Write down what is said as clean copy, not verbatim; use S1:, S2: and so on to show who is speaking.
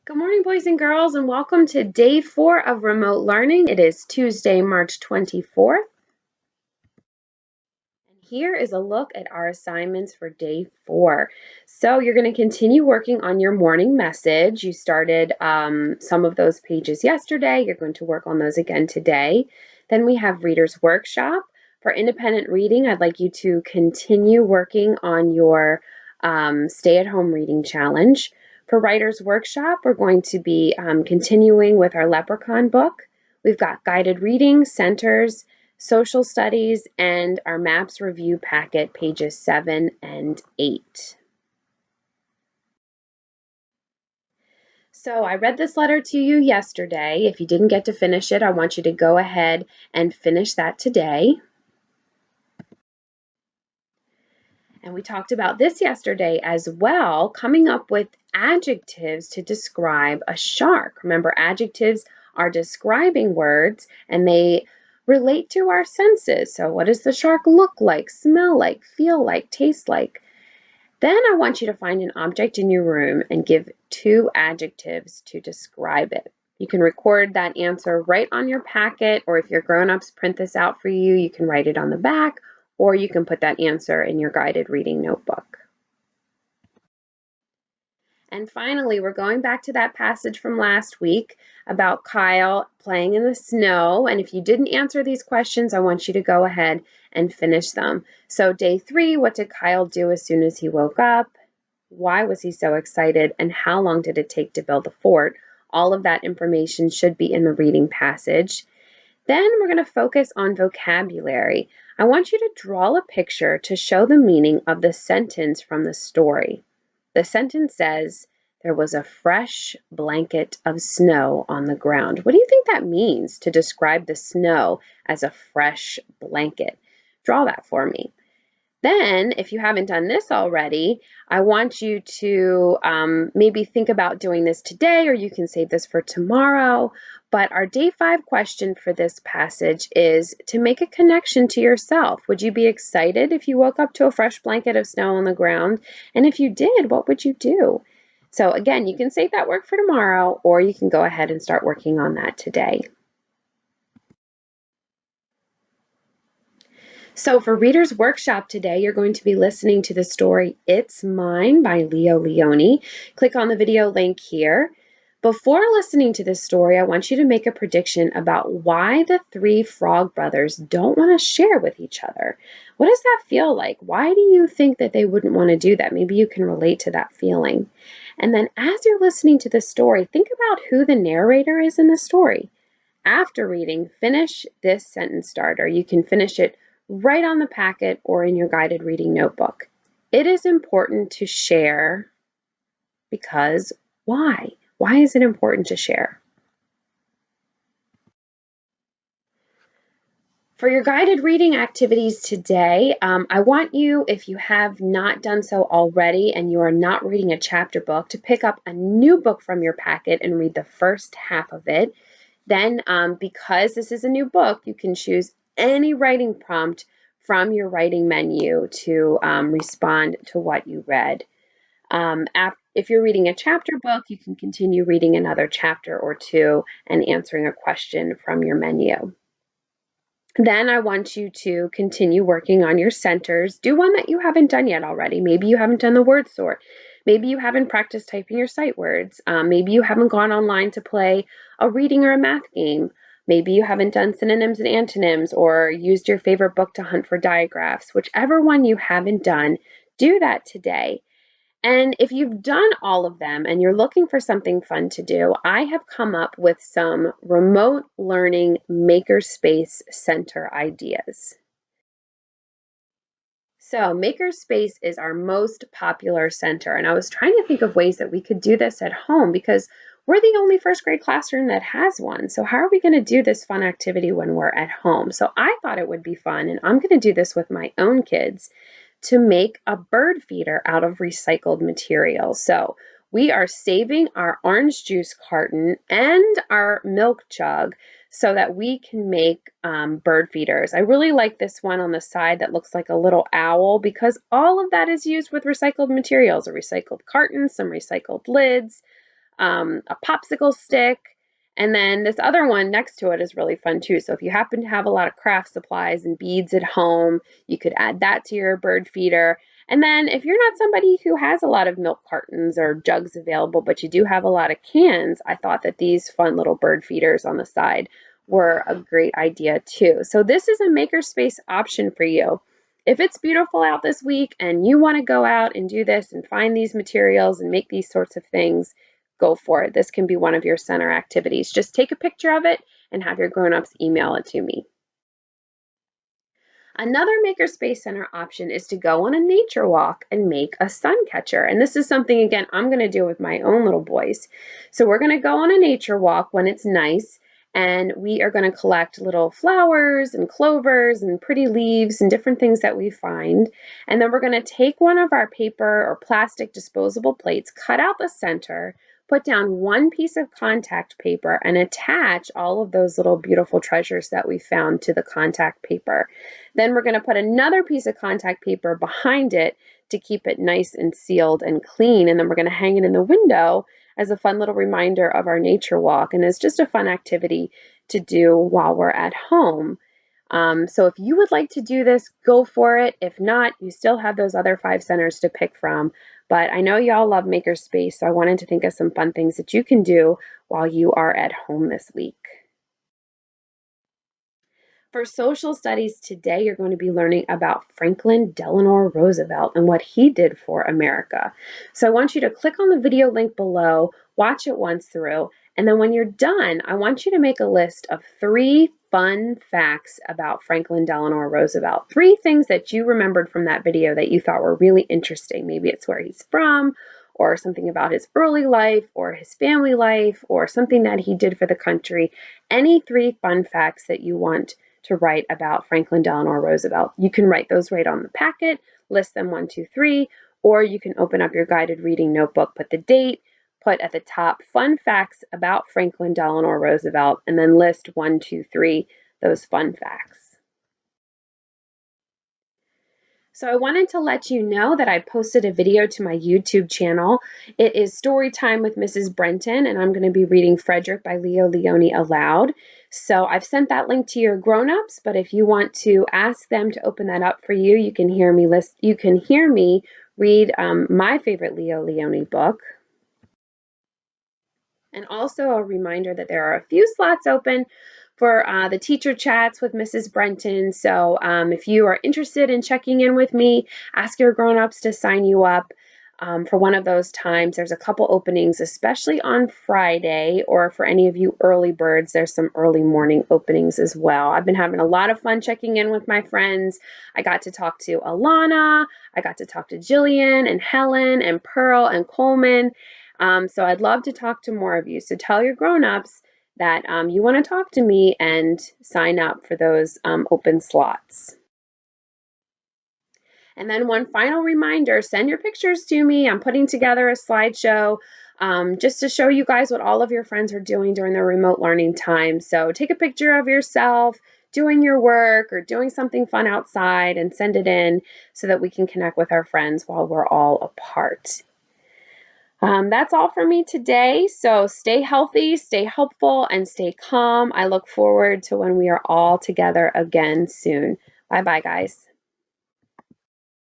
S1: Good morning, boys and girls, and welcome to day 4 of remote learning. It is Tuesday, March 24th. And here is a look at our assignments for day 4. So you're going to continue working on your morning message. You started some of those pages yesterday. You're going to work on those again today. Then we have Reader's Workshop. For independent reading, I'd like you to continue working on your stay-at-home reading challenge. For Writer's Workshop, we're going to be continuing with our Leprechaun book. We've got guided reading, centers, social studies, and our maps review packet, pages 7 and 8. So I read this letter to you yesterday. If you didn't get to finish it, I want you to go ahead and finish that today. And we talked about this yesterday as well, coming up with adjectives to describe a shark. Remember, adjectives are describing words and they relate to our senses. So what does the shark look like, smell like, feel like, taste like? Then I want you to find an object in your room and give 2 adjectives to describe it. You can record that answer right on your packet, or if your grown-ups print this out for you, you can write it on the back, or you can put that answer in your guided reading notebook. And finally, we're going back to that passage from last week about Kyle playing in the snow. And if you didn't answer these questions, I want you to go ahead and finish them. So day 3, what did Kyle do as soon as he woke up? Why was he so excited? And how long did it take to build the fort? All of that information should be in the reading passage. Then we're going to focus on vocabulary. I want you to draw a picture to show the meaning of the sentence from the story. The sentence says, "There was a fresh blanket of snow on the ground." What do you think that means to describe the snow as a fresh blanket? Draw that for me. Then, if you haven't done this already, I want you to maybe think about doing this today, or you can save this for tomorrow. But our day 5 question for this passage is to make a connection to yourself. Would you be excited if you woke up to a fresh blanket of snow on the ground? And if you did, what would you do? So again, you can save that work for tomorrow, or you can go ahead and start working on that today. So for Reader's Workshop today, you're going to be listening to the story It's Mine by Leo Leone. Click on the video link here. Before listening to this story, I want you to make a prediction about why the 3 frog brothers don't want to share with each other. What does that feel like? Why do you think that they wouldn't want to do that? Maybe you can relate to that feeling. And then as you're listening to the story, think about who the narrator is in the story. After reading, finish this sentence starter. You can finish it right on the packet or in your guided reading notebook. It is important to share because why? Why is it important to share? For your guided reading activities today, I want you, if you have not done so already and you are not reading a chapter book, to pick up a new book from your packet and read the first half of it. Then, because this is a new book, you can choose any writing prompt from your writing menu to respond to what you read. If you're reading a chapter book, you can continue reading another chapter or 2 and answering a question from your menu. Then I want you to continue working on your centers. Do one that you haven't done yet already. Maybe you haven't done the word sort. Maybe you haven't practiced typing your sight words. Maybe you haven't gone online to play a reading or a math game. Maybe you haven't done synonyms and antonyms or used your favorite book to hunt for digraphs. Whichever one you haven't done, do that today. And if you've done all of them and you're looking for something fun to do, I have come up with some remote learning Makerspace center ideas. So Makerspace is our most popular center, and I was trying to think of ways that we could do this at home because we're the only first grade classroom that has one. So how are we going to do this fun activity when we're at home? So I thought it would be fun, and I'm going to do this with my own kids, to make a bird feeder out of recycled material. So we are saving our orange juice carton and our milk jug so that we can make bird feeders. I really like this one on the side that looks like a little owl because all of that is used with recycled materials, a recycled carton, some recycled lids, a popsicle stick, and then this other one next to it is really fun too. So if you happen to have a lot of craft supplies and beads at home, you could add that to your bird feeder. And then if you're not somebody who has a lot of milk cartons or jugs available, but you do have a lot of cans, I thought that these fun little bird feeders on the side were a great idea too. So this is a Makerspace option for you. If it's beautiful out this week and you want to go out and do this and find these materials and make these sorts of things, go for it. This can be one of your center activities. Just take a picture of it and have your grown-ups email it to me. Another Makerspace Center option is to go on a nature walk and make a Suncatcher. And this is something, again, I'm going to do with my own little boys. So we're going to go on a nature walk when it's nice, and we are going to collect little flowers and clovers and pretty leaves and different things that we find. And then we're going to take one of our paper or plastic disposable plates, cut out the center, put down one piece of contact paper, and attach all of those little beautiful treasures that we found to the contact paper. Then we're going to put another piece of contact paper behind it to keep it nice and sealed and clean. And then we're going to hang it in the window as a fun little reminder of our nature walk. And it's just a fun activity to do while we're at home. So if you would like to do this, go for it. If not, you still have those other 5 centers to pick from. But I know y'all love Makerspace, so I wanted to think of some fun things that you can do while you are at home this week. For social studies today, you're going to be learning about Franklin Delano Roosevelt and what he did for America. So I want you to click on the video link below, watch it once through, and then when you're done, I want you to make a list of 3 fun facts about Franklin Delano Roosevelt. 3 things that you remembered from that video that you thought were really interesting. Maybe it's where he's from, or something about his early life, or his family life, or something that he did for the country. Any 3 fun facts that you want to write about Franklin Delano Roosevelt. You can write those right on the packet, list them 1, 2, 3, or you can open up your guided reading notebook, put the date, put at the top fun facts about Franklin Delano Roosevelt, and then list 1, 2, 3, those fun facts. So I wanted to let you know that I posted a video to my YouTube channel. It is Story Time with Mrs. Brenton, and I'm going to be reading Frederick by Leo Leone aloud. So I've sent that link to your grown-ups, but if you want to ask them to open that up for you, you can hear me read my favorite Leo Leone book. And also a reminder that there are a few slots open for the teacher chats with Mrs. Brenton. So if you are interested in checking in with me, ask your grown-ups to sign you up for one of those times. There's a couple openings, especially on Friday, or for any of you early birds, there's some early morning openings as well. I've been having a lot of fun checking in with my friends. I got to talk to Alana, I got to talk to Jillian and Helen and Pearl and Coleman. So I'd love to talk to more of you. So tell your grown-ups that you want to talk to me and sign up for those open slots. And then one final reminder, send your pictures to me. I'm putting together a slideshow just to show you guys what all of your friends are doing during their remote learning time. So take a picture of yourself doing your work or doing something fun outside and send it in so that we can connect with our friends while we're all apart. That's all for me today. So stay healthy, stay helpful, and stay calm. I look forward to when we are all together again soon. Bye-bye, guys.